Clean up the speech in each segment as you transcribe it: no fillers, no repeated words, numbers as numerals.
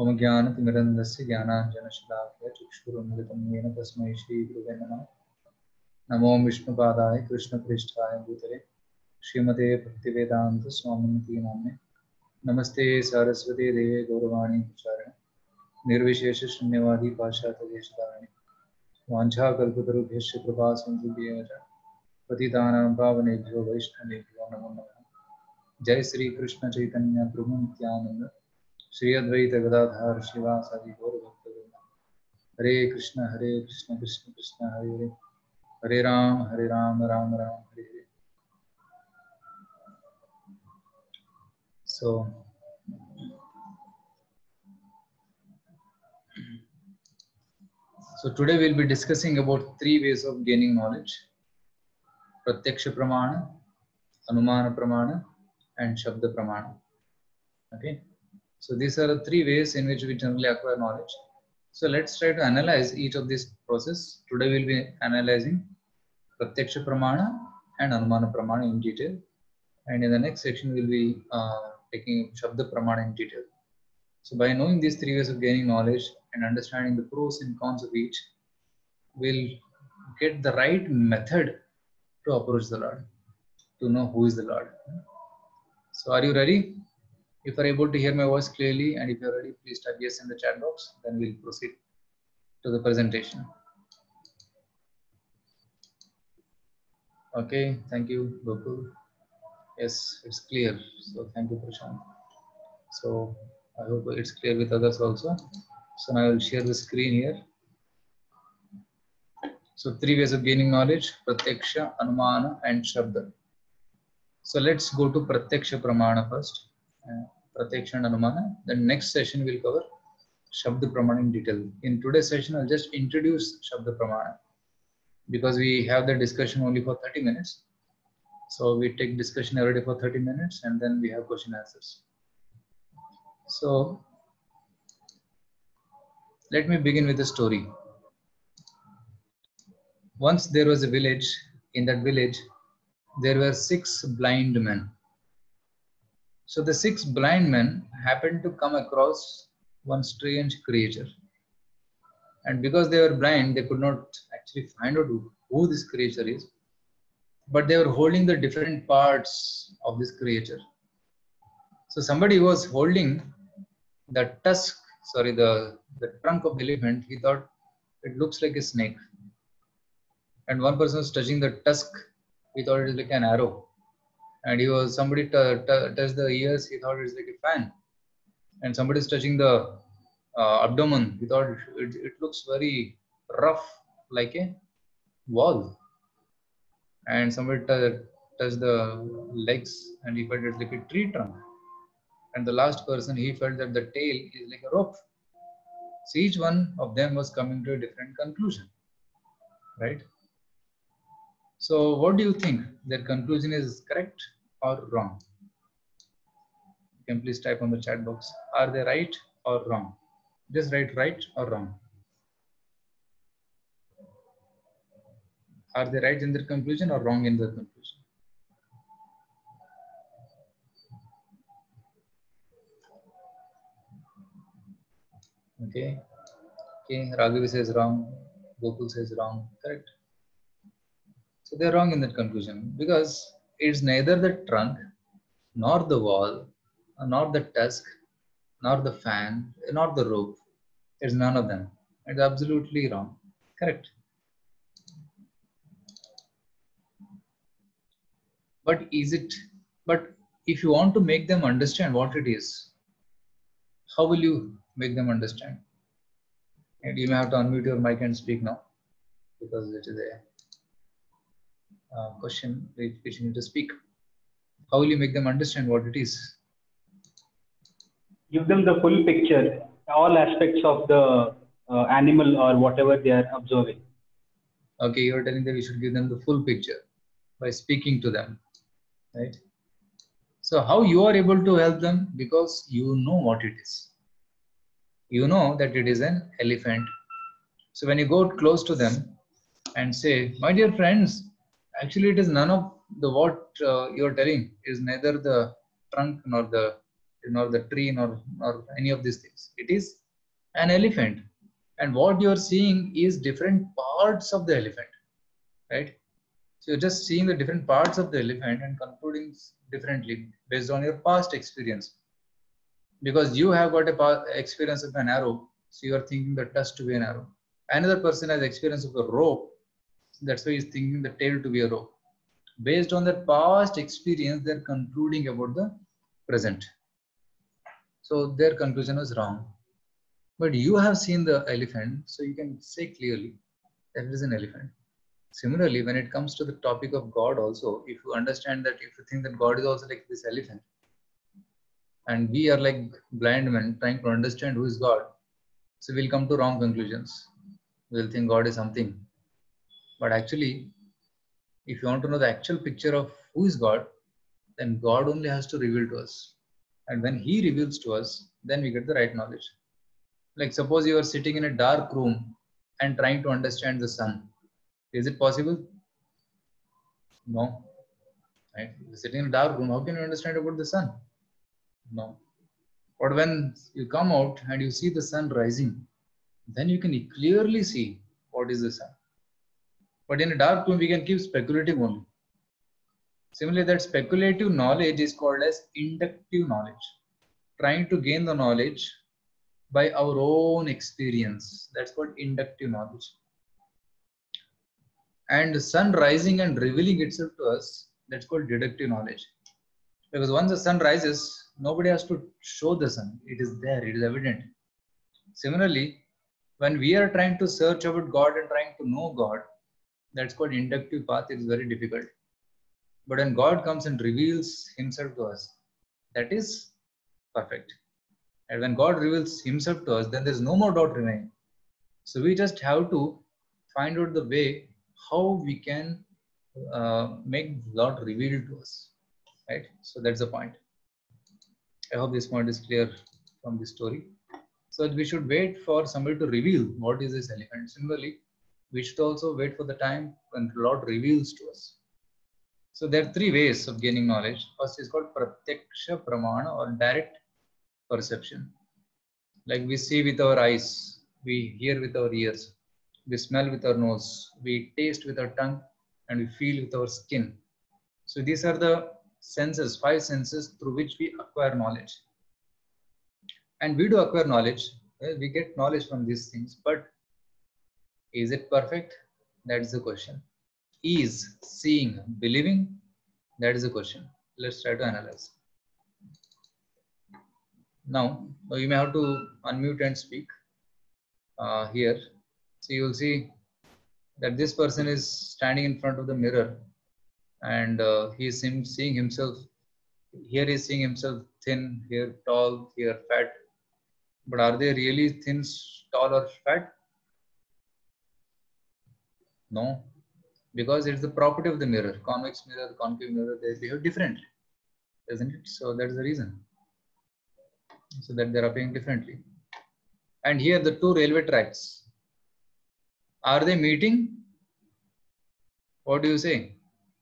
ओम ज्ञानतिमिरन्धस्य ज्ञानाञ्जनशलाकया चक्षुरुन्मिलितं येन तस्मै श्रीगुरुवे नमः। नमो विष्णुपादाय कृष्णपृष्ठाय भूतले श्रीमते भक्तिवेदान्तस्वामिनिति नाम्ने। नमस्ते सारस्वती देवे गौरवाणी प्रचारिणे निर्विशेषशून्यवादी पाश्चात्यदेशधारिणे वाञ्छाकल्पतरुभ्यश्च कृपासिन्धुभ्येव च पतितानां पावनेभ्यो वैष्णवेभ्यो नमो नमः। जय श्री कृष्ण चैतन्य प्रभु नित्यानंद श्री अद्वैत गदाधर शिवासादि गौर भक्तवृंद। हरे कृष्ण कृष्ण कृष्ण हरे हरे, हरे Ram Ram Ram Hare Hare. So today we'll be discussing about 3 ways of gaining knowledge: Pratyaksha Pramana, Anumana Pramana, and Shabda Pramana. Okay, so these are the 3 ways in which we generally acquire knowledge. So let's try to analyze each of these process. Today we'll be analyzing Pratyaksha Pramana and Anumana Pramana in detail, and in the next section we'll be taking Shabda Pramana in detail. So by knowing these 3 ways of gaining knowledge and understanding the pros and cons of each, we'll get the right method to approach the Lord, to know who is the Lord. So are you ready? If you are able to hear my voice clearly, and if you are ready, please type yes in the chat box. Then we'll proceed to the presentation. Okay, thank you, Gokul. Yes, it's clear. So thank you, Prashant. So I hope it's clear with others also. So now I will share the screen here. So 3 ways of gaining knowledge: Pratyaksha, Anumana, and Shabda. So let's go to Pratyaksha Pramana first. Pratyaksha and Anumana. Then next session we'll cover Shabda Pramana in detail. In today's session, I'll just introduce Shabda Pramana because we have the discussion only for 30 minutes. So we take discussion every day for 30 minutes and then we have question answers. So let me begin with a story. Once there was a village. In that village, there were 6 blind men. So the 6 blind men happened to come across one strange creature. And because they were blind, they could not actually find out who this creature is. But they were holding the different parts of this creature. So somebody was holding the trunk of the elephant. He thought it looks like a snake. And one person was touching the tusk. He thought it is like an arrow. And somebody touched the ears. He thought it is like a fan. And somebody is touching the abdomen. He thought it looks very rough, like a wall. And somebody touched the legs, and he felt it's like a tree trunk. And the last person, he felt that the tail is like a rope. So each one of them was coming to a different conclusion, right? So what do you think? Their conclusion is correct or wrong? You can please type on the chat box. Are they right or wrong? Just write right or wrong. Are they right in their conclusion or wrong in their conclusion? Okay. Raghavi says wrong. Gokul says wrong. Correct. So they're wrong in that conclusion because it's neither the trunk, nor the wall, nor the tusk, nor the fan, nor the rope. It's none of them. It's absolutely wrong. Correct. But if you want to make them understand what it is, how will you make them understand? And you may have to unmute your mic and speak now because it is a question which you need to speak. How will you make them understand what it is? Give them the full picture, all aspects of the animal or whatever they are observing. Okay, you're telling that we should give them the full picture by speaking to them, right? So how you are able to help them? Because you know what it is. You know that it is an elephant. So when you go close to them and say, my dear friends, actually it is none of the what you're telling is neither the trunk nor the nor the tree, nor any of these things. It is an elephant. And what you are seeing is different parts of the elephant, right? So you're just seeing the different parts of the elephant and concluding differently based on your past experience. Because you have got a experience of an arrow, so you are thinking the tusk to be an arrow. Another person has experience of a rope, that's why he's thinking the tail to be a rope. Based on their past experience, they're concluding about the present. So their conclusion was wrong. But you have seen the elephant, so you can say clearly that it is an elephant. Similarly, when it comes to the topic of God also, if you understand that, if you think that God is also like this elephant, and we are like blind men trying to understand who is God, so we'll come to wrong conclusions. We'll think God is something. But actually, if you want to know the actual picture of who is God, then God only has to reveal to us. And when He reveals to us, then we get the right knowledge. Like suppose you are sitting in a dark room and trying to understand the sun. Is it possible? No. Right? You're sitting in a dark room, how can you understand about the sun? No. But when you come out and you see the sun rising, then you can clearly see what is the sun. But in a dark room, we can keep speculating only. Similarly, that speculative knowledge is called as inductive knowledge. Trying to gain the knowledge by our own experience. That's called inductive knowledge. And the sun rising and revealing itself to us, that's called deductive knowledge. Because once the sun rises, nobody has to show the sun. It is there, it is evident. Similarly, when we are trying to search about God and trying to know God, that's called inductive path. It is very difficult. But when God comes and reveals Himself to us, that is perfect. And when God reveals Himself to us, then there's no more doubt remaining. So we just have to find out the way how we can make Lord revealed to us, right? So that's the point. I hope this point is clear from the story. So we should wait for somebody to reveal what is this elephant. Similarly, we should also wait for the time when the Lord reveals to us. So there are three ways of gaining knowledge. First is called pratyaksha pramana, or direct perception. Like we see with our eyes, we hear with our ears, we smell with our nose, we taste with our tongue, and we feel with our skin. So these are the senses, 5 senses through which we acquire knowledge. And we do acquire knowledge, we get knowledge from these things, but is it perfect? That is the question. Is seeing believing? That is the question. Let's try to analyze. Now, you may have to unmute and speak here. So you will see that this person is standing in front of the mirror, and he is seeing himself. Here he is seeing himself thin, here tall, here fat. But are they really thin, tall, or fat? No, because it's the property of the mirror. Convex mirror, concave mirror, they behave differently, isn't it? So that's the reason. So that they're appearing differently. And here the two railway tracks, are they meeting? What do you say?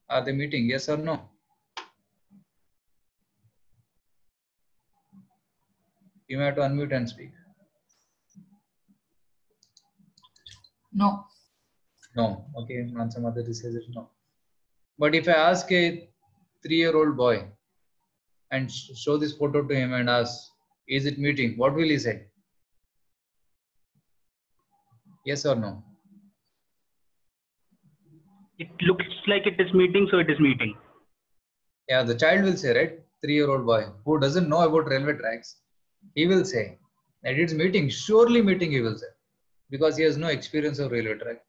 Are they meeting? Yes or no? You may have to unmute and speak. No. No. Okay. Answer mother says it no. But if I ask a 3-year-old boy and show this photo to him and ask, is it meeting? What will he say? Yes or no? It looks like it is meeting, so it is meeting. Yeah, the child will say, right? 3-year-old boy who doesn't know about railway tracks, he will say that it's meeting, surely meeting, he will say, because he has no experience of railway track.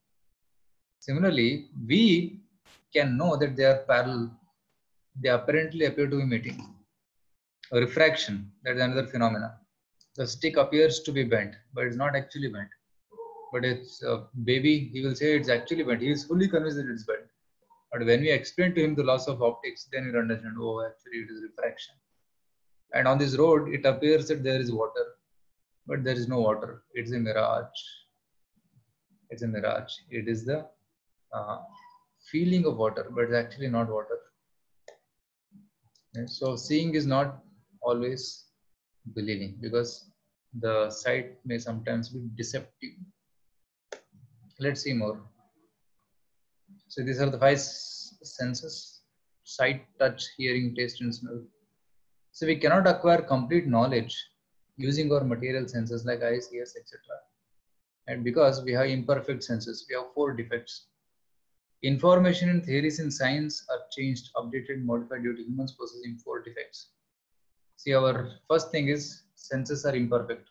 Similarly, we can know that they are parallel. They apparently appear to be meeting. A refraction, that is another phenomena. The stick appears to be bent, but it's not actually bent. But it's a baby, he will say it's actually bent. He is fully convinced that it's bent. But when we explain to him the laws of optics, then he'll understand, oh, actually it is refraction. And on this road, it appears that there is water, but there is no water. It's a mirage. It's a mirage. It is the feeling of water, but it's actually not water. Okay? So seeing is not always believing, because the sight may sometimes be deceptive. Let's see more. So these are the 5 senses: sight, touch, hearing, taste, and smell. So we cannot acquire complete knowledge using our material senses like eyes, ears, etc. And because we have imperfect senses, we have 4 defects. Information and theories in science are changed, updated, modified due to humans possessing 4 defects. See, our first thing is senses are imperfect.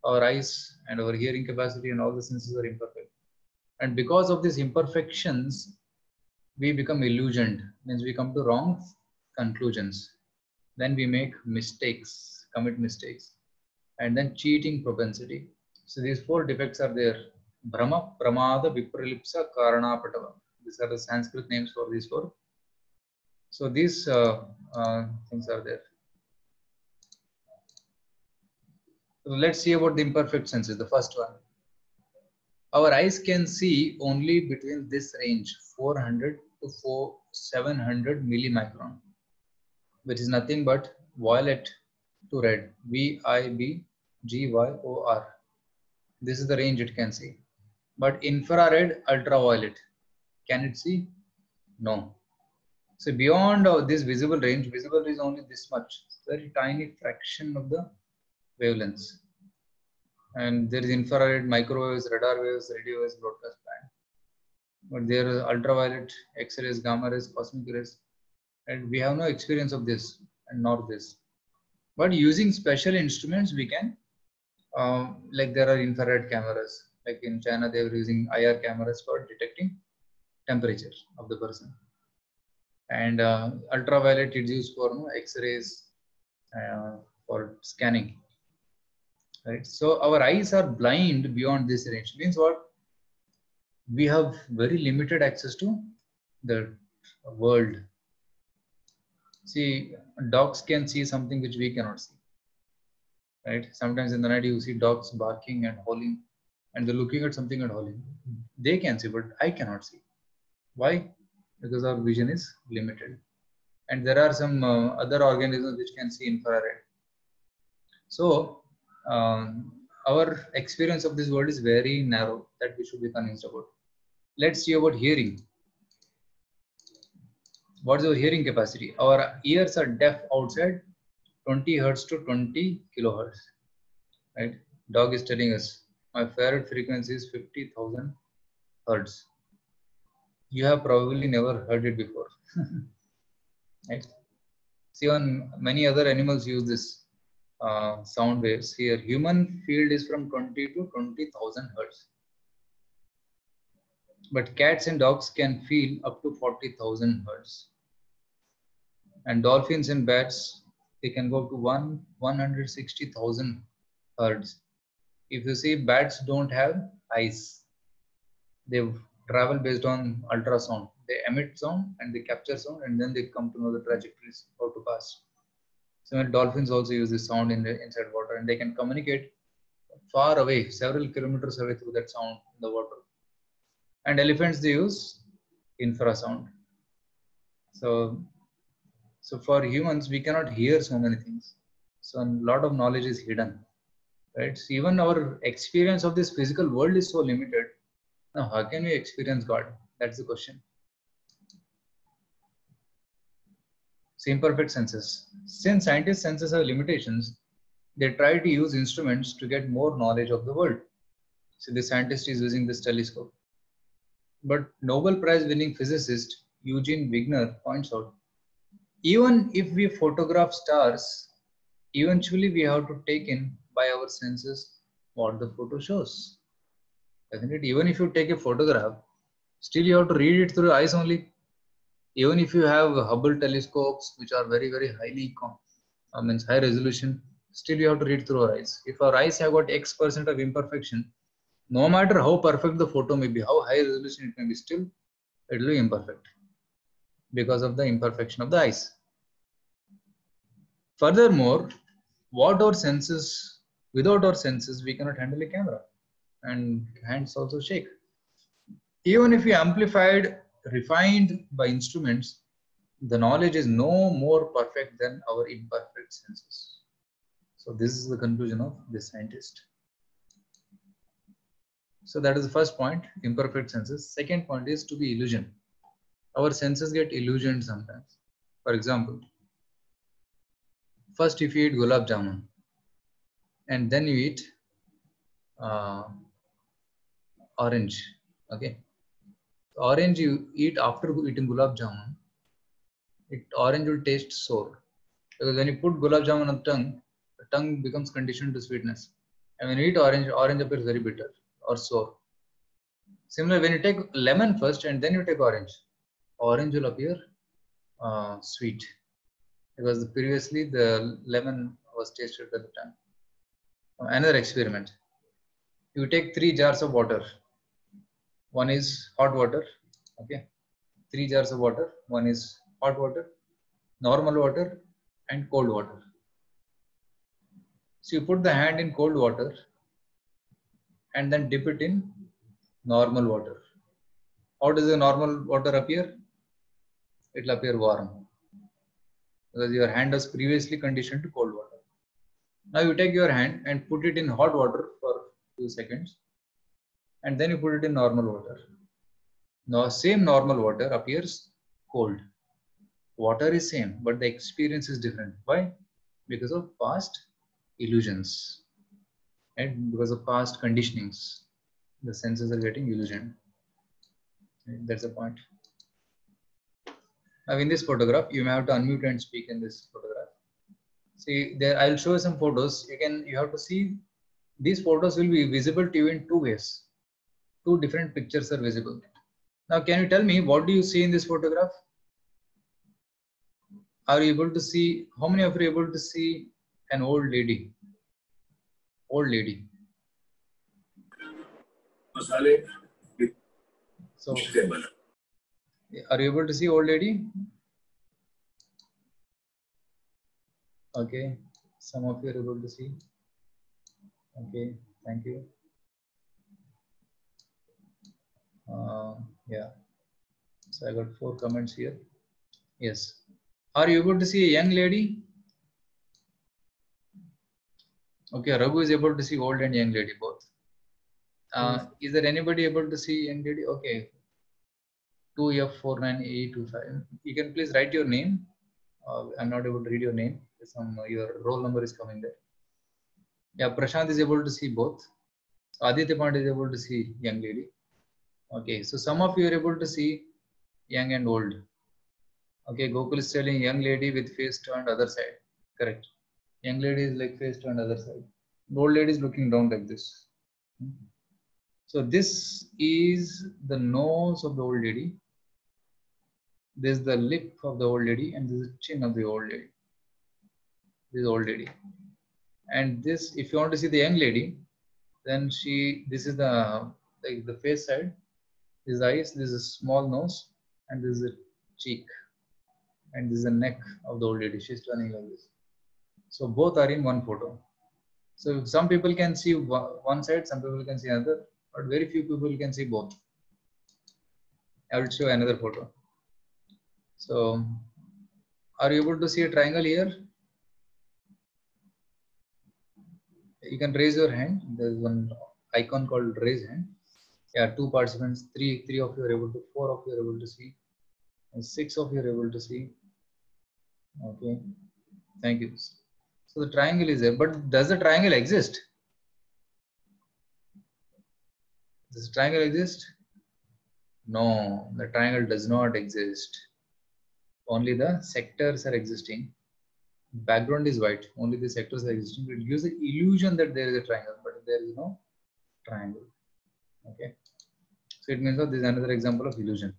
Our eyes and our hearing capacity and all the senses are imperfect. And because of these imperfections, we become illusioned, means we come to wrong conclusions. Then we make mistakes, commit mistakes, and then cheating propensity. So these 4 defects are there: Brahma, Pramada, Vipralipsa, Karanapatava. These are the Sanskrit names for these 4. So these things are there. So let's see about the imperfect senses. The first one. Our eyes can see only between this range, 400 to 700 millimicron, which is nothing but violet to red, VIBGYOR. This is the range it can see. But infrared, ultraviolet, can it see? No. So beyond this visible range is only this much, very tiny fraction of the wavelengths. And there is infrared, microwaves, radar waves, radio waves, broadcast band. But there are ultraviolet, X-rays, gamma rays, cosmic rays, and we have no experience of this and nor this. But using special instruments, we can, like there are infrared cameras. Like in China, they were using IR cameras for detecting temperature of the person. And ultraviolet is used for X-rays, for scanning. Right. So our eyes are blind beyond this range. Means what? We have very limited access to the world. See, dogs can see something which we cannot see. Right? Sometimes in the night you see dogs barking and howling, and they're looking at something and howling. They can see, but I cannot see. Why? Because our vision is limited. And there are some other organisms which can see infrared. So our experience of this world is very narrow, that we should be convinced about. Let's see about hearing. What is our hearing capacity? Our ears are deaf outside 20 hertz to 20 kilohertz. Right? Dog is telling us, my favorite frequency is 50,000 hertz. You have probably never heard it before. Right? See, on many other animals use this sound waves. Here, human field is from 20 to 20,000 hertz. But cats and dogs can feel up to 40,000 hertz. And dolphins and bats, they can go to 160,000 hertz. If you see, bats don't have eyes. They travel based on ultrasound. They emit sound and they capture sound, and then they come to know the trajectories, how to pass. So dolphins also use this sound inside water, and they can communicate far away, several kilometers away through that sound in the water. And elephants, they use infrasound. So for humans, we cannot hear so many things. So a lot of knowledge is hidden, right? So even our experience of this physical world is so limited. Now, how can we experience God? That's the question. So imperfect senses. Since scientists' senses have limitations, they try to use instruments to get more knowledge of the world. So the scientist is using this telescope. But Nobel Prize winning physicist Eugene Wigner points out, even if we photograph stars, eventually we have to take in by our senses what the photo shows. Isn't it? Even if you take a photograph, still you have to read it through your eyes only. Even if you have Hubble telescopes, which are very, very high resolution, still you have to read through our eyes. If our eyes have got X% of imperfection, no matter how perfect the photo may be, how high resolution it may be, still it will be imperfect because of the imperfection of the eyes. Furthermore, without our senses, we cannot handle a camera, and hands also shake. Even if we amplified, refined by instruments, the knowledge is no more perfect than our imperfect senses. So this is the conclusion of this scientist. So that is the first point, imperfect senses. Second point is to be illusion. Our senses get illusioned sometimes. For example, first if you eat gulab jamun and then you eat orange, okay. Orange you eat after eating gulab jamun, orange will taste sour. Because when you put gulab jamun on the tongue becomes conditioned to sweetness. And when you eat orange, orange appears very bitter or sour. Similarly, when you take lemon first and then you take orange will appear sweet. Because previously the lemon was tasted at the tongue. Another experiment. You take 3 jars of water. One is hot water. Okay. 3 jars of water. One is hot water, normal water, and cold water. So you put the hand in cold water and then dip it in normal water. How does the normal water appear? It will appear warm because your hand was previously conditioned to cold water. Now you take your hand and put it in hot water for a few seconds and then you put it in normal water. Now same normal water appears cold. Water is same, but the experience is different. Why? Because of past illusions and because of past conditionings. The senses are getting illusioned. That's the point. Now in this photograph, you may have to unmute and speak in this photograph. See there, I'll show you some photos. You have to see these photos will be visible to you in two ways. Two different pictures are visible. Now, can you tell me what do you see in this photograph? Are you able to see? How many of you are able to see an old lady? Old lady. So, are you able to see old lady? Okay, some of you are able to see. Okay, thank you. Yeah, so I got 4 comments here. Yes. Are you able to see a young lady? Okay, Raghu is able to see old and young lady both. Is there anybody able to see young lady? Okay. 2F49A25. You can please write your name. I'm not able to read your name. Your roll number is coming there. Yeah, Prashant is able to see both. Aditya Pandit is able to see young lady. Okay, so some of you are able to see young and old. Okay, Gokul is telling young lady with face turned other side. Correct. Young lady is like face turned other side. Old lady is looking down like this. So this is the nose of the old lady. This is the lip of the old lady, and this is the chin of the old lady. This is old lady. And this, if you want to see the young lady, then this is the face side. This is eyes, this is a small nose, and this is a cheek. And this is the neck of the old lady. She's turning like this. So both are in one photo. So some people can see one side, some people can see another, but very few people can see both. I will show another photo. So, are you able to see a triangle here? You can raise your hand. There's one icon called raise hand. Yeah, 2 participants, three of you are able to, 4 of you are able to see, and 6 of you are able to see. Okay, thank you. So the triangle is there, but does the triangle exist? Does the triangle exist? No, the triangle does not exist. Only the sectors are existing. Background is white. Only the sectors are existing. It gives the illusion that there is a triangle, but there is no triangle. Okay. So it means that this is another example of illusion.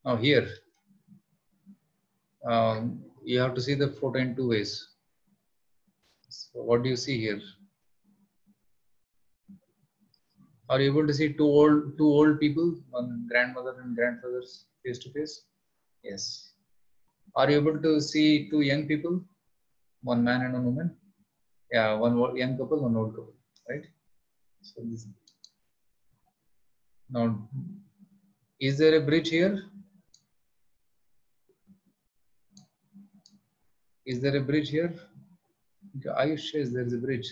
Now here, you have to see the photo in 2 ways. So what do you see here? Are you able to see two old people, one grandmother and grandfather's face to face? Yes. Are you able to see 2 young people, one man and one woman? Yeah, one young couple, one old couple, right? So this. Now, is there a bridge here? Is there a bridge here? Ayush says there is a bridge.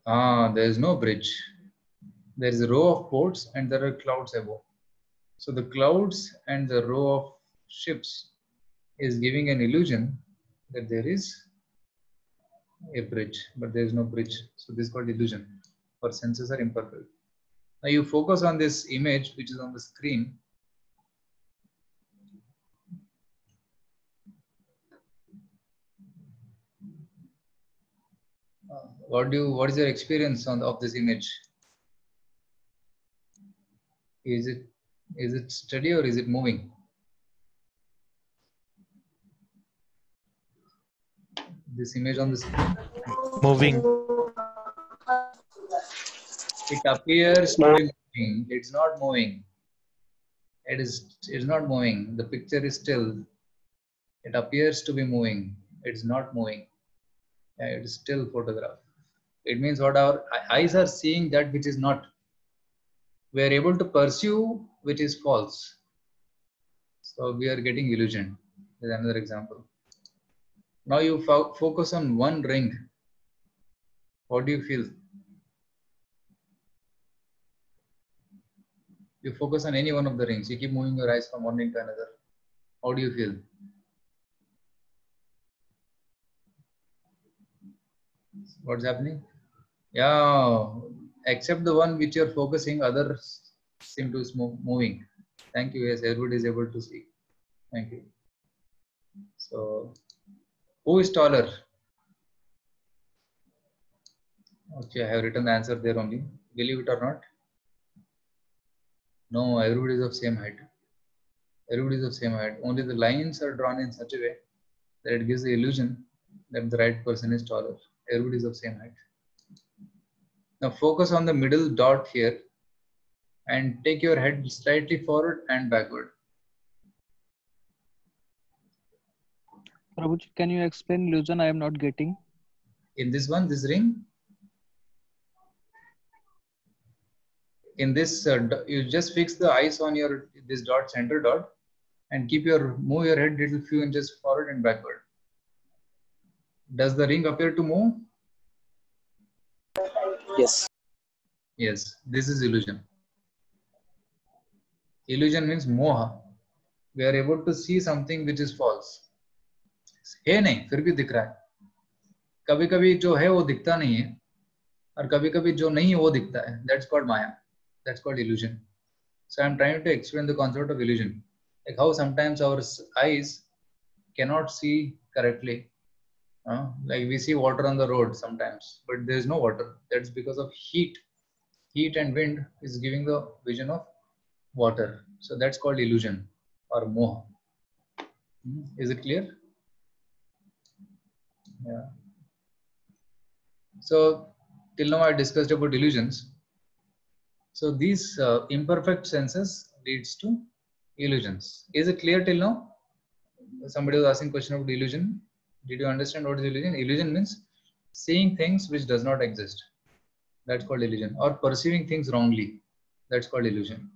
There is no bridge. There is a row of ports and there are clouds above. So the clouds and the row of ships is giving an illusion that there is a bridge, but there is no bridge. So this is called illusion, for senses are imperfect. Now you focus on this image which is on the screen. What is your experience of this image? Is it steady or is it moving? This image on the screen? Moving. It appears to be moving. It's not moving. It's not moving. The picture is still. It appears to be moving. It's not moving. It is still photograph. It means what our eyes are seeing that which is not. We are able to pursue which is false. So we are getting illusion. There's another example. Now you focus on one ring. What do you feel? You focus on any one of the rings. You keep moving your eyes from one ring to another. How do you feel? What's happening? Yeah, except the one which you're focusing, others seem to be moving. Thank you. Yes, everybody is able to see. Thank you. So, who is taller? Okay, I have written the answer there only. Believe it or not. No, everybody is of same height. Everybody is of same height. Only the lines are drawn in such a way that it gives the illusion that the right person is taller. Everybody is of same height. Now focus on the middle dot here and take your head slightly forward and backward. Prabhuji, can you explain illusion? I am not getting. In this one, this ring, in this, you just fix the eyes on your this dot, center dot, and move your head little few inches forward and backward. Does the ring appear to move? Yes. Yes, this is illusion. Illusion means moha. We are able to see something which is false. है नहीं, फिर भी दिख रहा है. कभी-कभी जो है वो दिखता नहीं है, और कभी-कभी जो नहीं है वो दिखता है. That's called maya. That's called illusion. So I'm trying to explain the concept of illusion, like how sometimes our eyes cannot see correctly. Like we see water on the road sometimes, but there is no water. That's because of heat. Heat and wind is giving the vision of water. So that's called illusion or moha. Is it clear? Yeah. So till now I discussed about illusions. So these imperfect senses leads to illusions. Is it clear till now? Somebody was asking question about illusion. Did you understand what is illusion? Illusion means seeing things which does not exist. That's called illusion. Or perceiving things wrongly. That's called illusion.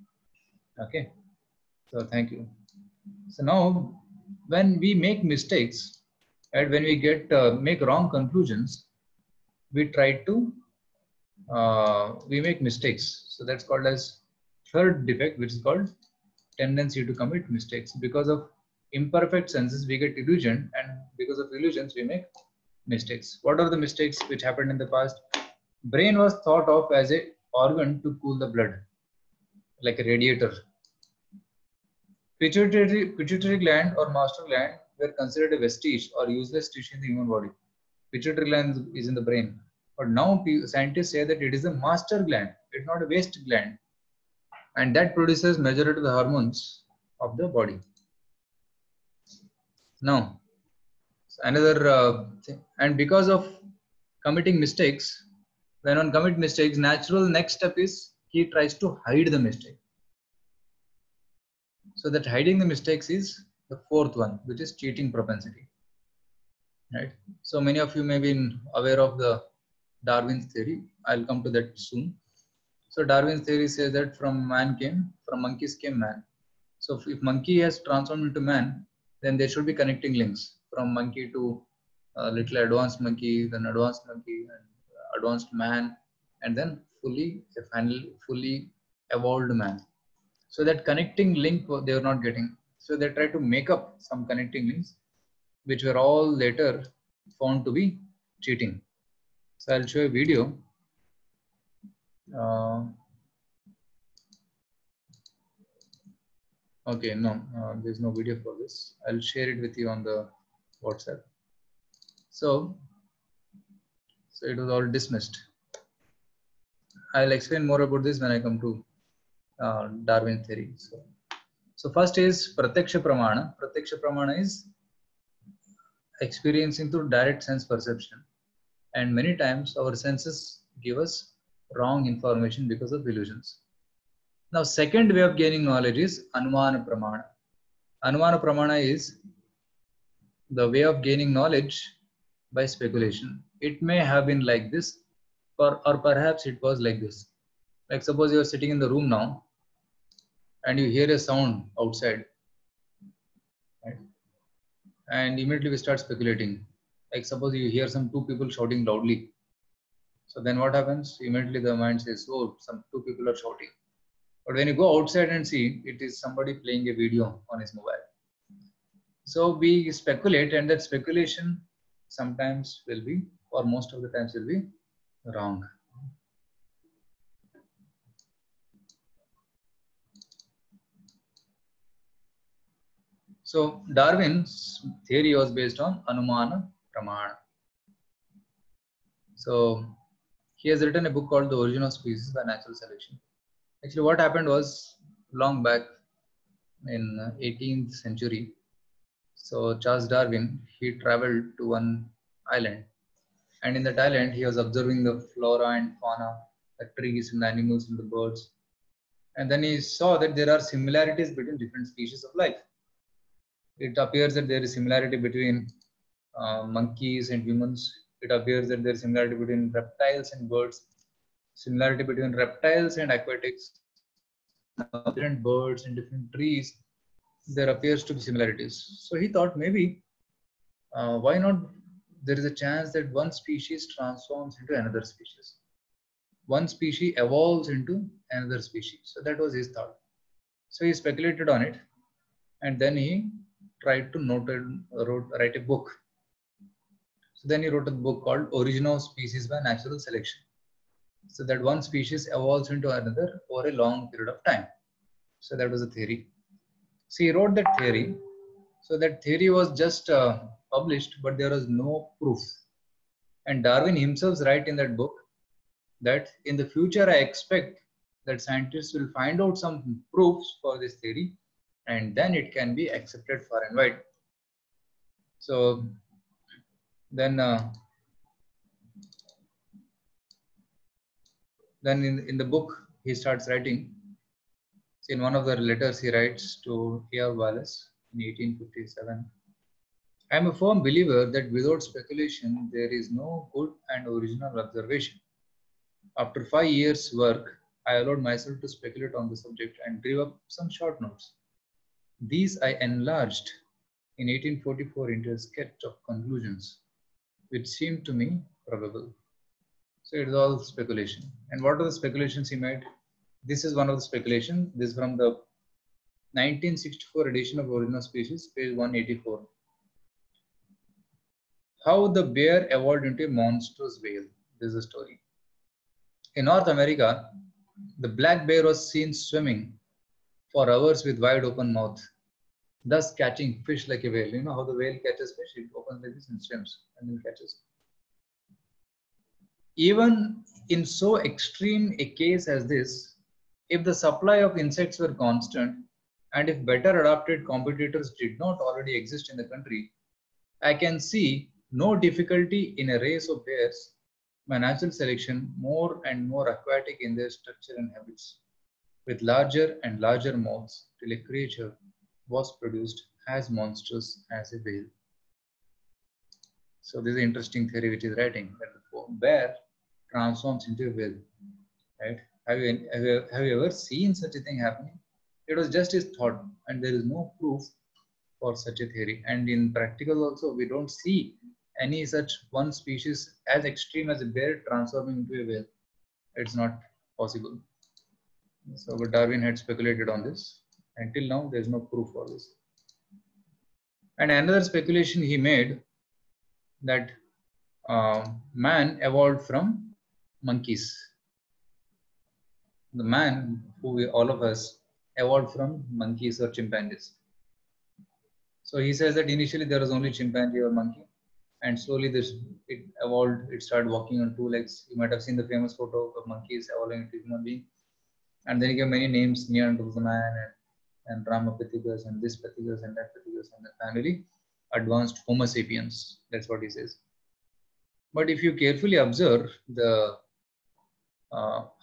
Okay. So thank you. So now when we make mistakes and when we make wrong conclusions, we try to we make mistakes. So that's called as third defect, which is called tendency to commit mistakes. Because of imperfect senses, we get illusion, and because of illusions, we make mistakes. What are the mistakes which happened in the past? Brain was thought of as an organ to cool the blood, like a radiator. Pituitary gland or master gland were considered a vestige or useless tissue in the human body. Pituitary gland is in the brain. But now scientists say that it is a master gland. It's not a waste gland. And that produces majority of the hormones of the body. Now, another thing. And because of committing mistakes, when one commits mistakes, natural next step is he tries to hide the mistake. So that hiding the mistakes is the fourth one, which is cheating propensity. Right? So many of you may be aware of the Darwin's theory. I'll come to that soon. So Darwin's theory says that from monkeys came man. So if monkey has transformed into man, then there should be connecting links from monkey to little advanced monkey, then advanced monkey, and advanced man, and then fully evolved man. So that connecting link they were not getting. So they tried to make up some connecting links, which were all later found to be cheating. So I'll show a video. Okay, no, there's no video for this. I'll share it with you on the WhatsApp. So it was all dismissed. I'll explain more about this when I come to Darwin theory. So first is Pratyaksha Pramana. Pratyaksha Pramana is experiencing through direct sense perception. And many times our senses give us wrong information because of illusions. Now, second way of gaining knowledge is Anumana Pramana. Anumana Pramana is the way of gaining knowledge by speculation. It may have been like this, or perhaps it was like this. Like suppose you are sitting in the room now and you hear a sound outside, right? And immediately we start speculating. Like suppose you hear some two people shouting loudly. So then what happens? Immediately the mind says, oh, some two people are shouting. But when you go outside and see, it is somebody playing a video on his mobile. So we speculate, and that speculation sometimes will be, or most of the times will be wrong. So Darwin's theory was based on Anumana Pramana. So he has written a book called The Origin of Species by Natural Selection. Actually, what happened was long back in 18th century. So Charles Darwin, he traveled to one island, and in that island he was observing the flora and fauna, the trees and the animals and the birds. And then he saw that there are similarities between different species of life. It appears that there is similarity between monkeys and humans. It appears that there is similarity between reptiles and birds, similarity between reptiles and aquatics, different birds and different trees. There appears to be similarities. So he thought maybe why not there is a chance that one species transforms into another species. One species evolves into another species. So that was his thought. So he speculated on it, and then he tried to write a book. So then he wrote a book called Origin of Species by Natural Selection. So that one species evolves into another over a long period of time. So that was a theory. So he wrote that theory. So that theory was just published, but there was no proof. And Darwin himself writes in that book that in the future I expect that scientists will find out some proofs for this theory, and then it can be accepted far and wide. So then in the book he starts writing. So in one of the letters he writes to A.R. Wallace in 1857, I am a firm believer that without speculation there is no good and original observation. After 5 years' work, I allowed myself to speculate on the subject and drew up some short notes. These I enlarged in 1844 into a sketch of conclusions, which seemed to me probable. So it is all speculation. And what are the speculations he made? This is one of the speculations. This is from the 1964 edition of Origin of Species, page 184. How the bear evolved into a monstrous whale. This is the story. In North America, the black bear was seen swimming for hours with wide open mouth, thus catching fish like a whale. You know how the whale catches fish? It opens like this and swims and then catches. Even in so extreme a case as this, if the supply of insects were constant and if better adapted competitors did not already exist in the country, I can see no difficulty in a race of bears by natural selection more and more aquatic in their structure and habits, with larger and larger mouths till a creature was produced as monstrous as a whale. So this is an interesting theory which is writing that the bear transforms into a whale. Right? Have you ever seen such a thing happening? It was just his thought. and there is no proof for such a theory. And in practical also, we don't see any such one species as extreme as a bear transforming into a whale. It's not possible. So but Darwin had speculated on this. Until now, there is no proof for this. And another speculation he made that man evolved from monkeys. The man, all of us, evolved from monkeys or chimpanzees. So he says that initially there was only chimpanzee or monkey, and slowly it evolved. It started walking on two legs. You might have seen the famous photo of monkeys evolving into human being, and then he gave many names: Neanderthal and Ramapithecus and this Pithecus and that Pithecus, and then finally advanced Homo sapiens. That's what he says. But if you carefully observe the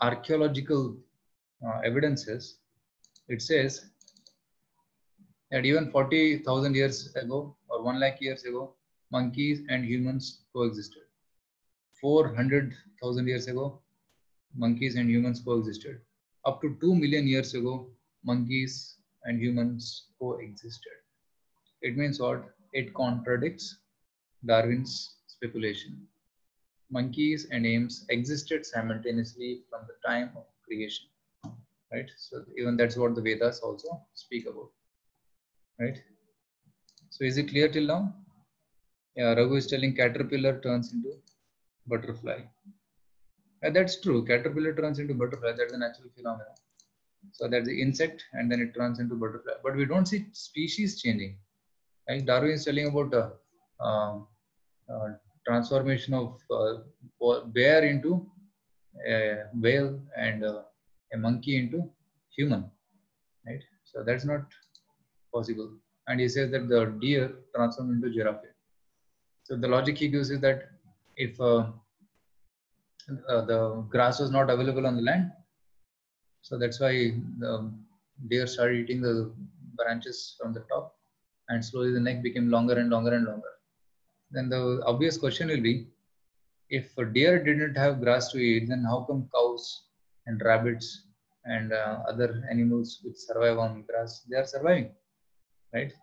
archaeological evidences, it says that even 40,000 years ago or 1 lakh years ago, monkeys and humans coexisted. 400,000 years ago, monkeys and humans coexisted. Up to 2 million years ago, monkeys and humans coexisted. It means what? It contradicts Darwin's speculation. Monkeys and apes existed simultaneously from the time of creation, right? So even that's what the Vedas also speak about, right? So is it clear till now? Yeah, Raghu is telling caterpillar turns into butterfly. Yeah, that's true. Caterpillar turns into butterfly. That's a natural phenomenon. So that's the insect, and then it turns into butterfly. But we don't see species changing. Like Darwin is telling about transformation of bear into a whale and a monkey into human, right? So that's not possible. And he says that the deer transformed into giraffe. So the logic he gives is that if the grass was not available on the land, so that's why the deer started eating the branches from the top, and slowly the neck became longer and longer and longer. Then the obvious question will be, if a deer didn't have grass to eat, then how come cows and rabbits and other animals which survive on grass, they are surviving, right?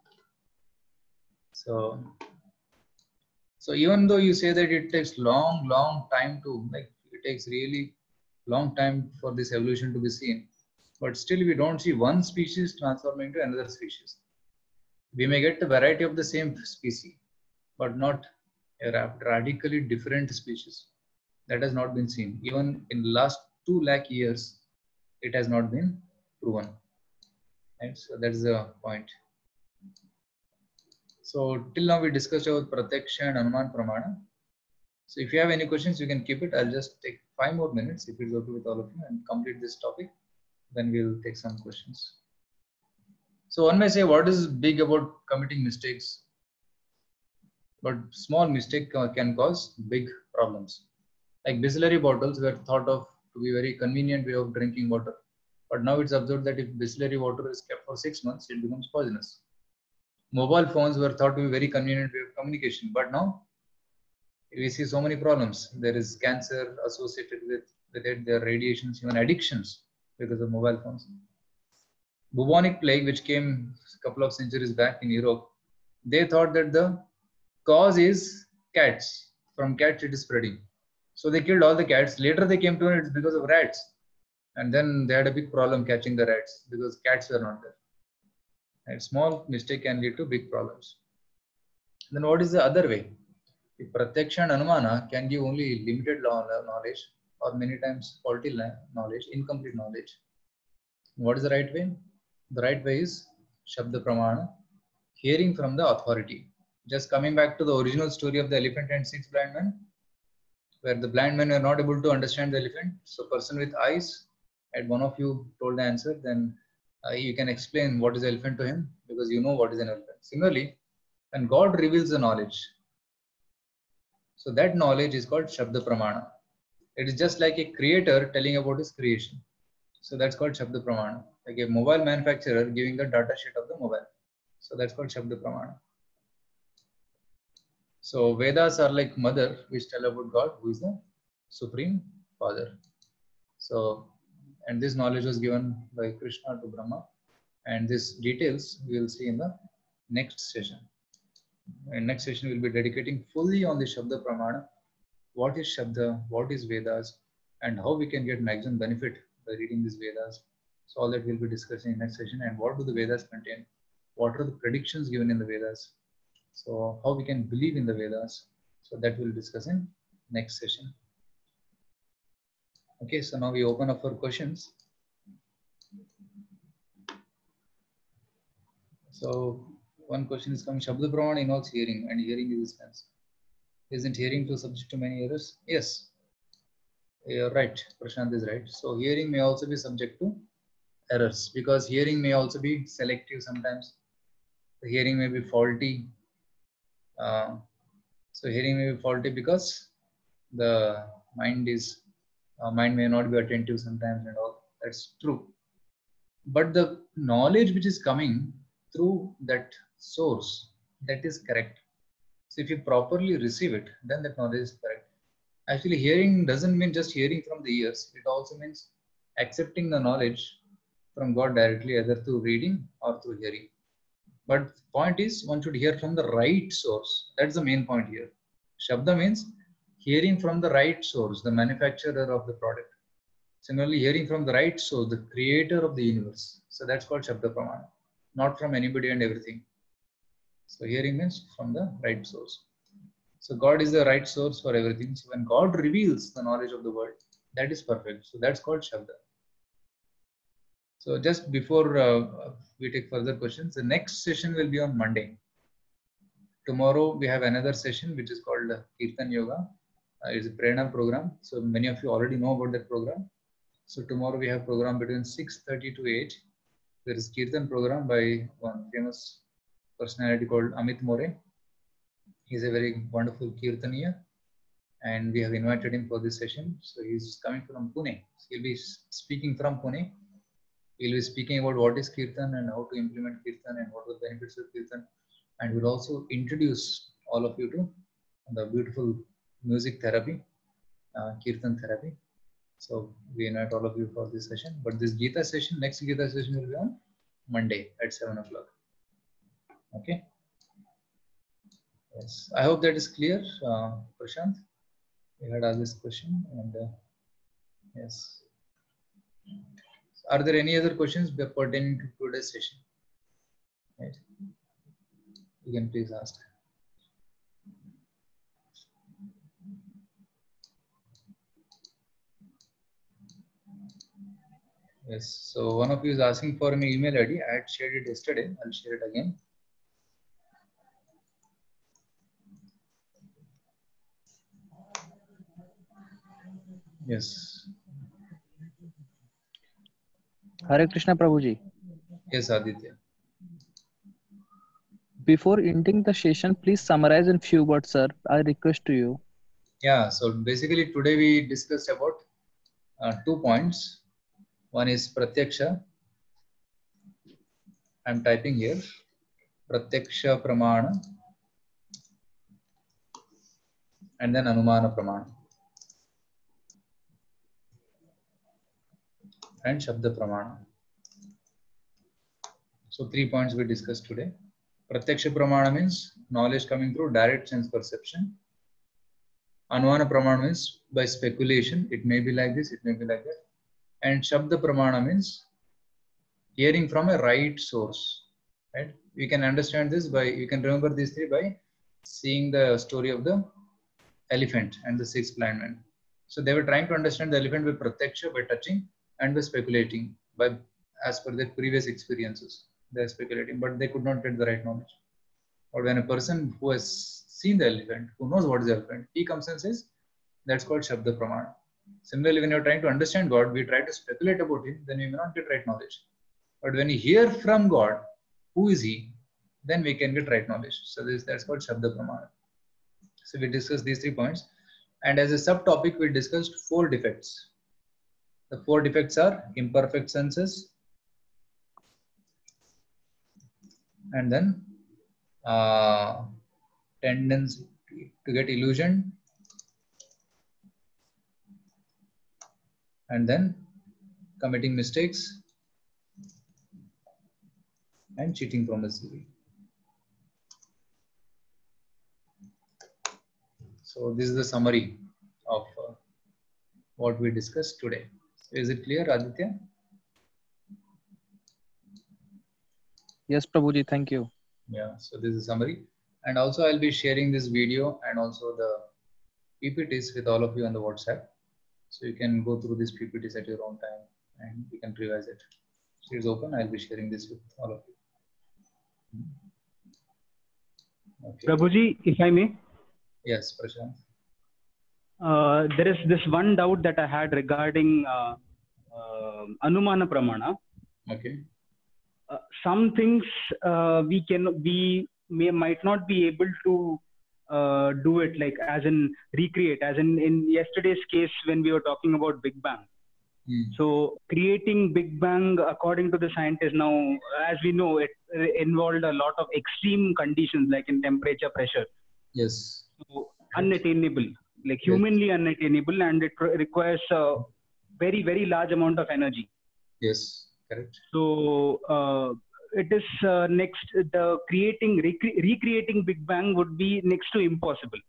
So even though you say that it takes long time to, like, it takes really long time for this evolution to be seen, but still we don't see one species transforming into another species. We may get a variety of the same species, but not a radically different species. That has not been seen. Even in the last 2 lakh years, it has not been proven. Right? So that's the point. So till now we discussed about Pratyaksha and Anuman Pramana. So if you have any questions, you can keep it. I'll just take 5 more minutes if it's okay with all of you and complete this topic. Then we'll take some questions. So one may say, what is big about committing mistakes? But small mistake can cause big problems. Like Bisleri bottles were thought of to be very convenient way of drinking water. But now it's observed that if Bisleri water is kept for 6 months, it becomes poisonous. Mobile phones were thought to be very convenient way of communication. But now we see so many problems. There is cancer associated with it. There are radiations, even addictions because of mobile phones. Bubonic plague, which came a couple of centuries back in Europe, they thought that the cause is cats. From cats it is spreading. So they killed all the cats. Later they came to know it's because of rats. And then they had a big problem catching the rats because cats were not there. And small mistake can lead to big problems. Then what is the other way? If Pratyaksha and Anumana can give only limited knowledge or many times faulty knowledge, incomplete knowledge. What is the right way? The right way is Shabda Pramana, hearing from the authority. Just coming back to the original story of the elephant and 6 blind men, where the blind men were not able to understand the elephant. So person with eyes, and one of you told the answer, then you can explain what is elephant to him because you know what is an elephant. Similarly, when God reveals the knowledge, so that knowledge is called Shabda Pramana. It is just like a creator telling about his creation. So that's called Shabda Pramana. Like a mobile manufacturer giving the data sheet of the mobile. So that's called Shabda Pramana. So Vedas are like mother, which tell about God, who is the Supreme Father. So, and this knowledge was given by Krishna to Brahma, And these details we will see in the next session. And next session will be dedicating fully on the Shabda Pramana. What is Shabda? What is Vedas? And how we can get maximum benefit by reading these Vedas. So all that we'll be discussing in next session. And what do the Vedas contain? What are the predictions given in the Vedas? So how we can believe in the Vedas. So that we'll discuss in next session. Okay, so now we open up for questions. So one question is coming. Shabda Pramana involves hearing, and hearing is sense. Isn't hearing too subject to many errors? Yes, you're right. Prashant is right. So hearing may also be subject to errors, because hearing may also be selective sometimes. The hearing may be faulty. So hearing may be faulty because the mind may not be attentive sometimes and all. That's true. But the knowledge which is coming through that source, that is correct. So if you properly receive it, then that knowledge is correct. Actually, hearing doesn't mean just hearing from the ears. It also means accepting the knowledge from God directly, either through reading or through hearing. But the point is, one should hear from the right source. That's the main point here. Shabda means hearing from the right source, the manufacturer of the product. Similarly, hearing from the right source, the creator of the universe. So that's called Shabda Pramana, not from anybody and everything. So hearing means from the right source. So God is the right source for everything. So when God reveals the knowledge of the world, that is perfect. So that's called Shabda. So just before we take further questions, the next session will be on Monday. Tomorrow we have another session which is called Kirtan Yoga. It's a Prerna program. So many of you already know about that program. So tomorrow we have program between 6:30 to 8. There is Kirtan program by one famous personality called Amit More. He's a very wonderful Kirtaniya, and we have invited him for this session. So he's coming from Pune. He'll be speaking from Pune. He'll be speaking about what is Kirtan and how to implement Kirtan and what are the benefits of Kirtan. And we'll also introduce all of you to the beautiful music therapy, Kirtan therapy. So we invite all of you for this session. But this Gita session, next Gita session will be on Monday at 7 o'clock. Okay. Yes. I hope that is clear, Prashant. You had asked this question, and yes. Are there any other questions pertaining to today's session? Right. You can please ask. Yes. So one of you is asking for my email ID. I had shared it yesterday. I'll share it again. Yes. Hare Krishna Prabhuji. Yes, Aditya. Before ending the session, please summarize in few words, sir. I request to you. Yeah. So basically today we discussed about 2 points. One is Pratyaksha. I'm typing here. Pratyaksha Pramana. And then Anumana Pramana. And Shabda Pramana. So 3 points we discussed today. Pratyaksha Pramana means knowledge coming through direct sense perception. Anumana Pramana means by speculation. It may be like this, it may be like that. And Shabda Pramana means hearing from a right source. Right? We can understand this by, you can remember these three by seeing the story of the elephant and the 6 blind men. So they were trying to understand the elephant by Pratyaksha, by touching, and by speculating, by as per their previous experiences. They are speculating, but they could not get the right knowledge. But when a person who has seen the elephant, who knows what is the elephant, he comes and says, that's called Shabda Pramana. Similarly, when you're trying to understand God, we try to speculate about him, then we may not get right knowledge. But when we hear from God, who is he, then we can get right knowledge. So that's called Shabda Pramana. So we discussed these 3 points. And as a subtopic, we discussed 4 defects. The 4 defects are imperfect senses, and then tendency to get illusion, and then committing mistakes, and cheating promiscuously. So this is the summary of what we discussed today. Is it clear, Aditya? Yes, Prabhuji, thank you. Yeah, so this is a summary. And also I'll be sharing this video and also the PPTs with all of you on the WhatsApp. So you can go through these PPTs at your own time and you can revise it. So it's open. I'll be sharing this with all of you. Okay. Prabhuji, if I may. Yes, Prashant. There is this one doubt that I had regarding Anumana Pramana. Okay. Some things we might not be able to do it, like as in recreate, as in yesterday's case when we were talking about Big Bang. So creating Big Bang according to the scientists now, as we know, it involved a lot of extreme conditions like in temperature, pressure. Yes. So unattainable, like humanly unattainable, and it requires a very, very large amount of energy. Yes, correct. So it is next, the recreating Big Bang would be next to impossible.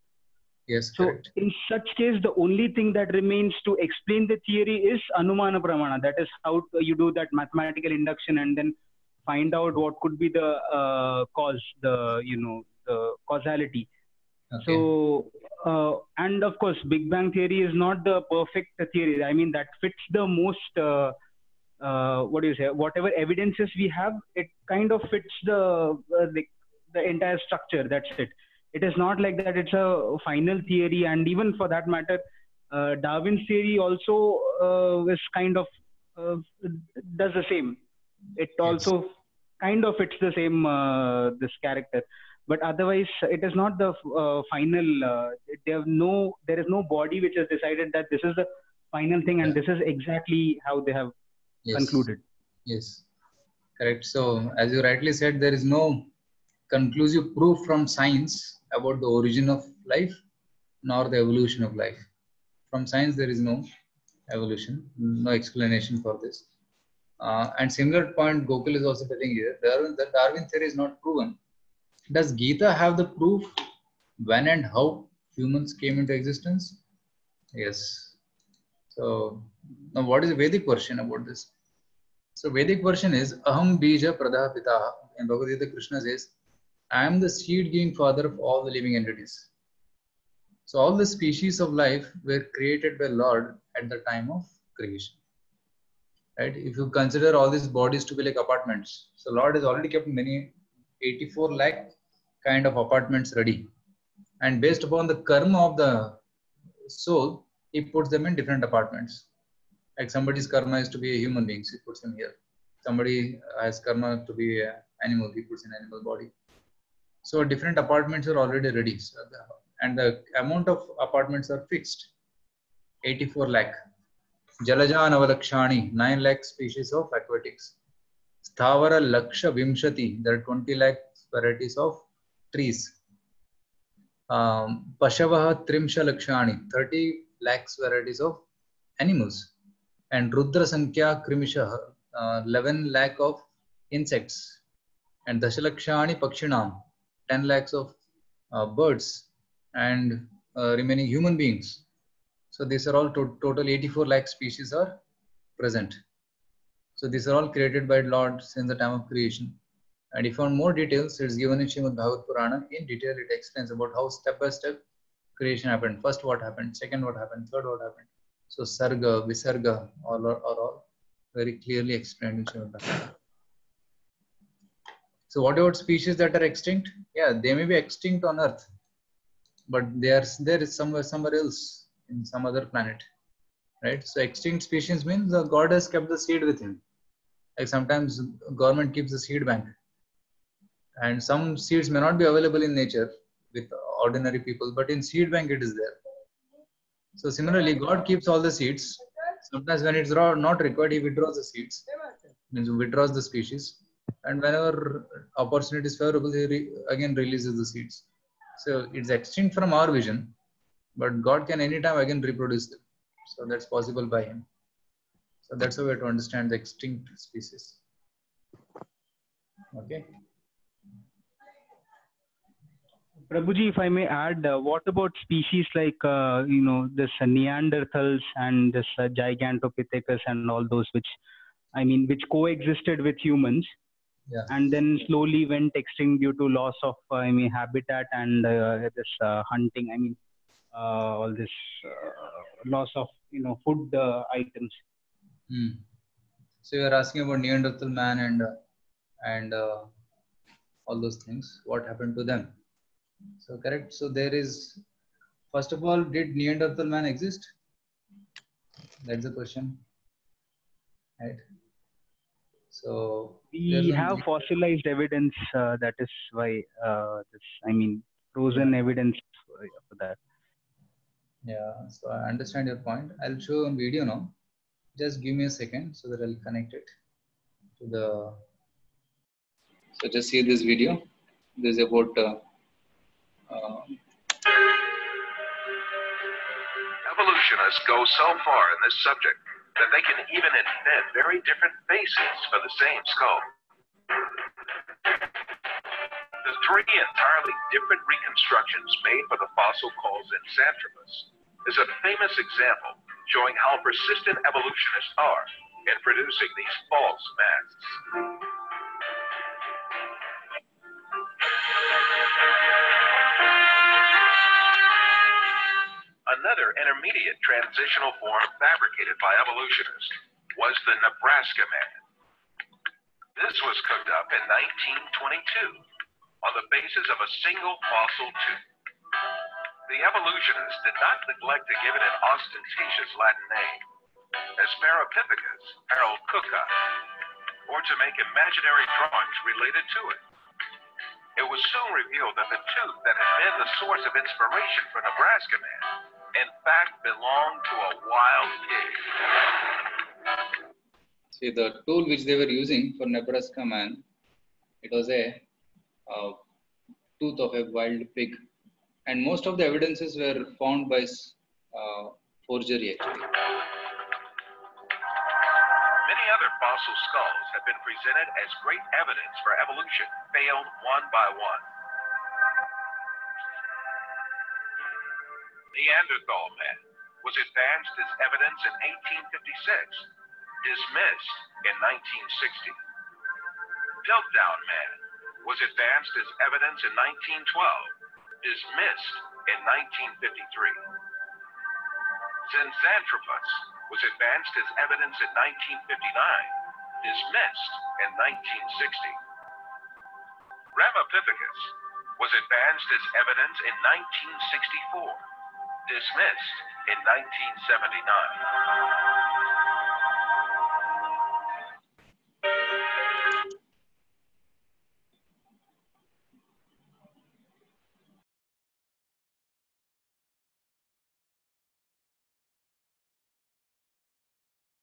Yes, so correct. In such case, the only thing that remains to explain the theory is Anumana Pramana. That is how you do that mathematical induction and then find out what could be the cause, the causality. Okay. So and of course, Big Bang theory is not the perfect theory. I mean, that fits the most. What do you say? Whatever evidences we have, it kind of fits the entire structure. That's it. It is not like that it's a final theory, and even for that matter, Darwin's theory also is kind of does the same. It also kind of fits the same this character, but otherwise it is not the final. There is no body which has decided that this is the final thing, and this is exactly how they have concluded. Yes, correct. So as you rightly said, there is no conclusive proof from science about the origin of life nor the evolution of life. From science, there is no evolution, no explanation for this. And similar point Gokul is also telling here, the Darwin theory is not proven. Does Gita have the proof when and how humans came into existence? Yes. So now what is the Vedic version about this? So Vedic version is Aham Bija Pradah Pitaha. In Bhagavad Gita, Krishna says, I am the seed-giving father of all the living entities. So all the species of life were created by Lord at the time of creation. Right? If you consider all these bodies to be like apartments, so Lord has already kept many 84 lakh kind of apartments ready. And based upon the karma of the soul, he puts them in different apartments. Like somebody's karma is to be a human being, so he puts him here. Somebody has karma to be an animal, he puts in animal body. So different apartments are already ready. So and the amount of apartments are fixed. 84 lakh. Jalaja Navalakshani, 9 lakh species of aquatics. Sthavara Laksha Vimshati, there are 20 lakh varieties of trees. Pashavaha Trimsha Lakshani, 30 lakhs varieties of animals. And Rudra Sankhya Krimisha, 11 lakh of insects. And Dashalakshani Pakshinam, 10 lakhs of birds and remaining human beings. So these are all total 84 lakh species are present. So these are all created by Lord since the time of creation. And if you want more details, it's given in Srimad Bhagavad Purana. In detail, it explains about how step by step creation happened. First what happened, second what happened, third what happened. So Sarga, Visarga are all very clearly explained in Srimad Bhagavad. So what about species that are extinct? Yeah, they may be extinct on Earth, but there is somewhere else in some other planet, right? So extinct species means the God has kept the seed with him. Like sometimes government keeps the seed bank, and some seeds may not be available in nature with ordinary people, but in seed bank it is there. So similarly, God keeps all the seeds. Sometimes when it's not required, he withdraws the seeds, means withdraws the species. And whenever opportunity is favorable, he again releases the seeds. So it's extinct from our vision, but God can anytime again reproduce them. So that's possible by him. So that's how we have to understand the extinct species. Okay. Prabhuji, if I may add, what about species like, this Neanderthals and this Gigantopithecus and all those, which coexisted with humans Yeah. and then slowly went extinct due to loss of, habitat and this hunting. All this loss of, food items. So you are asking about Neanderthal man and all those things. What happened to them? So correct. So there is, first of all, did Neanderthal man exist? That's the question, right? So We have fossilized evidence. That is why frozen evidence for that. Yeah. So I understand your point. I'll show you on video now. Just give me a second so that I'll connect it to the. So just see this video. This is about. Evolutionists go so far in this subject that they can even invent very different faces for the same skull. The three entirely different reconstructions made for the fossil called Zinjanthropus is a famous example showing how persistent evolutionists are in producing these false masks. Another intermediate transitional form fabricated by evolutionists was the Nebraska man. This was cooked up in 1922 on the basis of a single fossil tooth. The evolutionists did not neglect to give it an ostentatious Latin name, Asparapithecus arulcuca, or to make imaginary drawings related to it. It was soon revealed that the tooth that had been the source of inspiration for Nebraska man, in fact, belonged to a wild pig. See, the tool which they were using for Nebraska man, it was a tooth of a wild pig, and most of the evidences were found by forgery actually. Many other fossil skulls have been presented as great evidence for evolution, failed one by one. Neanderthal man was advanced as evidence in 1856, dismissed in 1960. Piltdown man was advanced as evidence in 1912, dismissed in 1953. Zinjanthropus was advanced as evidence in 1959, dismissed in 1960. Ramapithecus was advanced as evidence in 1964, dismissed in 1979.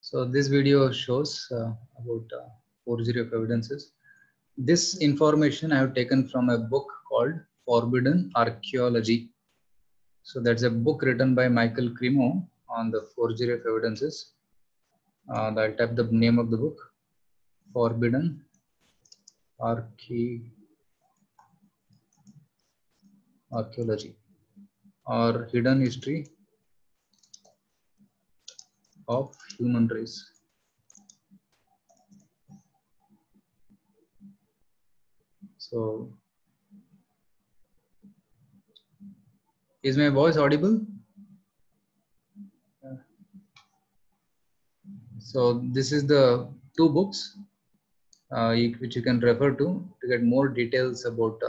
So this video shows about forgery of evidences. This information I have taken from a book called Forbidden Archaeology. So that's a book written by Michael Cremo on the forgery of evidences. I'll type the name of the book, Forbidden Archaeology or Hidden History of Human Race. So, is my voice audible? So this is the two books which you can refer to get more details about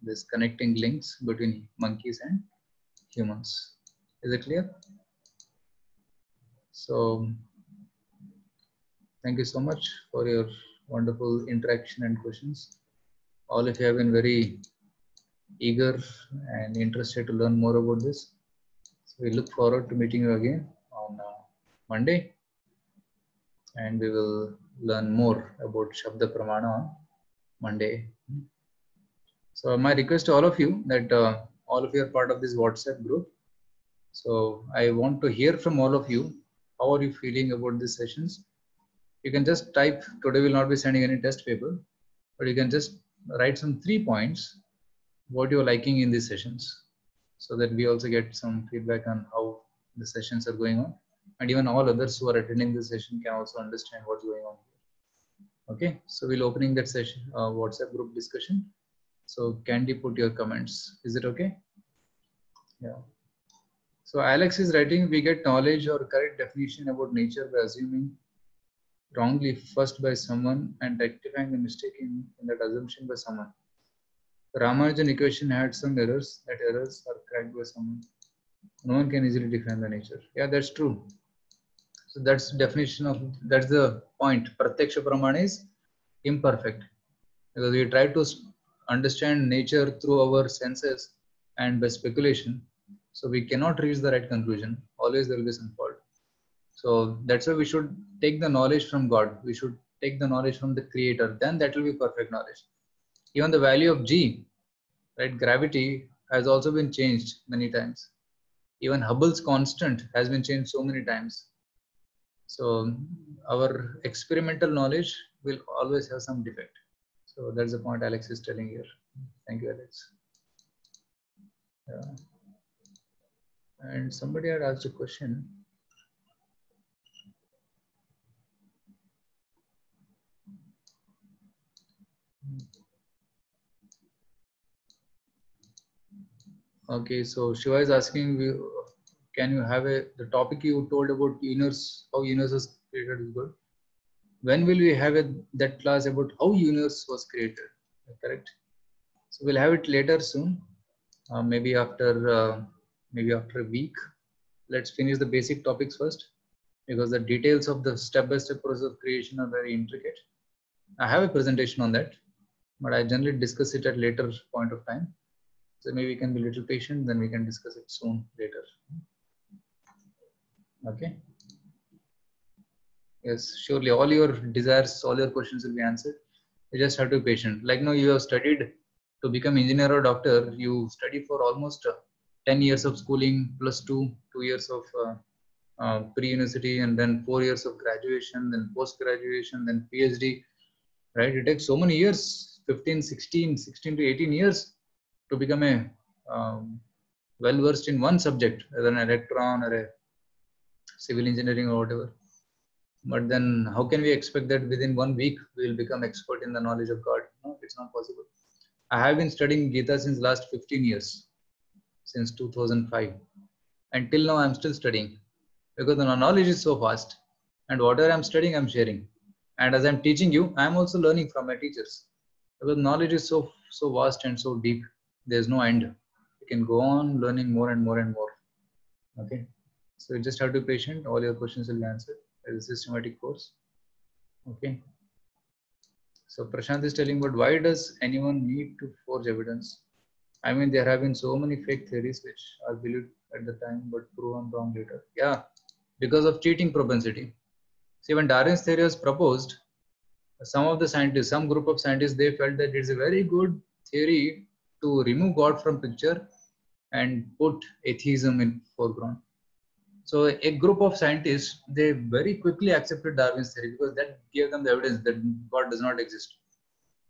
this connecting links between monkeys and humans. Is it clear? So thank you so much for your wonderful interaction and questions. All of you have been very eager and interested to learn more about this. So we look forward to meeting you again on Monday, and we will learn more about Shabda Pramana on Monday. So my request to all of you that all of you are part of this WhatsApp group. So I want to hear from all of you. How are you feeling about these sessions? You can just type, today we will not be sending any test paper, but you can just write some 3 points what you're liking in these sessions, so that we also get some feedback on how the sessions are going on, and even all others who are attending the session can also understand what's going on here. Okay, so we'll opening that session WhatsApp group discussion. So Candy, put your comments. Is it okay? Yeah. So Alex is writing, we get knowledge or correct definition about nature by assuming wrongly first by someone and rectifying the mistake in that assumption by someone. The Ramanujan equation had some errors. That errors are cracked by someone. No one can easily define the nature. Yeah, that's true. So that's definition of, that's the point. Pratyaksha Pramana is imperfect, because we try to understand nature through our senses and by speculation. So we cannot reach the right conclusion. Always there will be some fault. So that's why we should take the knowledge from God. We should take the knowledge from the Creator. Then that will be perfect knowledge. Even the value of G, right? Gravity has also been changed many times. Even Hubble's constant has been changed so many times. So our experimental knowledge will always have some defect. So that's the point Alex is telling here. Thank you, Alex. Yeah. And somebody had asked a question. Okay, so Shiva is asking, can you have the topic you told about universe, how universe was created is good. When will we have that class about how universe was created? Correct. So we'll have it later soon, maybe after a week. Let's finish the basic topics first, because the details of the step-by-step process of creation are very intricate. I have a presentation on that, but I generally discuss it at later point of time. So maybe we can be a little patient, then we can discuss it soon later. Okay. Yes, surely all your desires, all your questions will be answered. You just have to be patient. Like now you have studied to become engineer or doctor, you study for almost 10 years of schooling plus 2 years of pre-university, and then 4 years of graduation, then post-graduation, then PhD, right? It takes so many years, 16 to 18 years to become a well-versed in one subject, whether an electron or a civil engineering or whatever. But then how can we expect that within 1 week we will become expert in the knowledge of God? No, it's not possible. I have been studying Gita since last 15 years, since 2005. And till now I'm still studying, because the knowledge is so vast. And whatever I'm studying, I'm sharing. And as I'm teaching you, I'm also learning from my teachers. Because knowledge is so vast and so deep. There's no end. You can go on learning more and more and more. Okay. So you just have to be patient. All your questions will be answered. It's a systematic course. Okay. So Prashant is telling, but why does anyone need to forge evidence? I mean, there have been so many fake theories which are believed at the time but proven wrong later. Yeah, because of cheating propensity. See, when Darwin's theory was proposed, some group of scientists, they felt that it's a very good theory to remove God from picture and put atheism in foreground. So a group of scientists, they very quickly accepted Darwin's theory, because that gave them the evidence that God does not exist.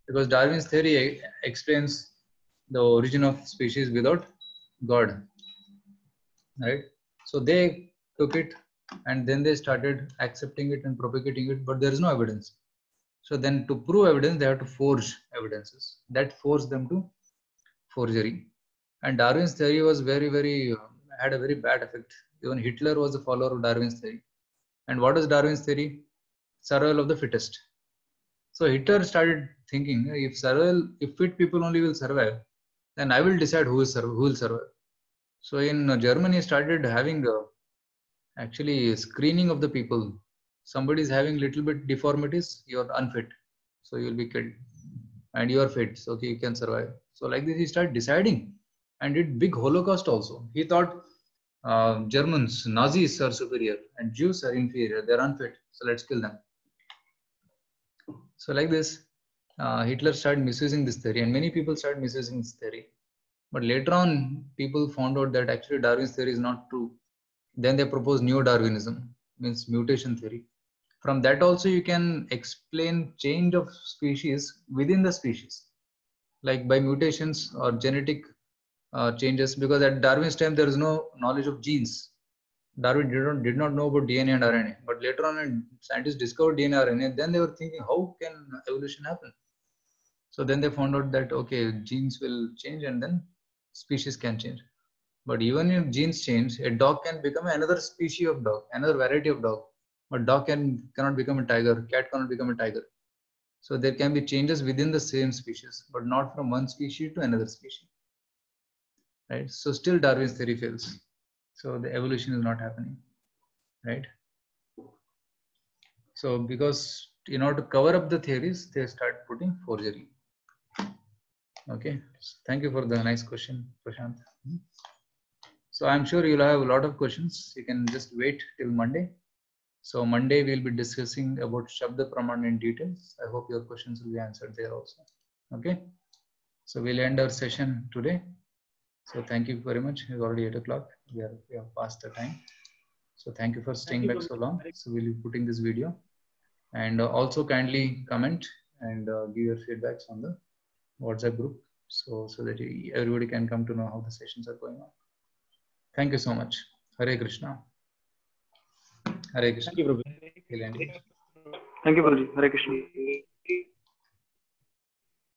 Because Darwin's theory explains the origin of species without God, right? So they took it and then they started accepting it and propagating it, but there is no evidence. So then to prove evidence, they have to forge evidences. That forced them to forgery. And Darwin's theory was had a very bad effect. Even Hitler was a follower of Darwin's theory. And what is Darwin's theory? Survival of the fittest. So Hitler started thinking, if fit people only will survive, then I will decide who will survive. So in Germany, he started having actually screening of the people. Somebody is having little bit deformities, you are unfit, so you will be killed. And you are fit, so okay, you can survive. So like this, he started deciding and did big Holocaust also. He thought Germans, Nazis are superior and Jews are inferior. They're unfit, so let's kill them. So like this, Hitler started misusing this theory, and many people started misusing this theory. But later on, people found out that actually Darwin's theory is not true. Then they proposed neo-Darwinism, means mutation theory. from that also you can explain change of species within the species, like by mutations or genetic changes, because at Darwin's time there is no knowledge of genes. Darwin did not know about DNA and RNA, but later on when scientists discovered DNA and RNA, then they were thinking, how can evolution happen? So then they found out that, okay, genes will change and then species can change. But even if genes change, a dog can become another species of dog, another variety of dog. But dog cannot become a tiger, cat cannot become a tiger. So there can be changes within the same species, but not from one species to another species. Right? So still Darwin's theory fails. So the evolution is not happening. Right? So because in order to cover up the theories, they start putting forgery. Okay. Thank you for the nice question, Prashant. So I'm sure you'll have a lot of questions. You can just wait till Monday. So Monday we'll be discussing about Shabda Praman in details. I hope your questions will be answered there also. Okay. So we'll end our session today. So thank you very much. It's already 8 o'clock. We have passed the time. So thank you for staying back so long. So we'll be putting this video, and also kindly comment and give your feedbacks on the WhatsApp group, so that everybody can come to know how the sessions are going on. Thank you so much. Hare Krishna. Hare Krishna. Thank you, Prabhu. We'll end here. Thank you, Prabhu. Hare Krishna.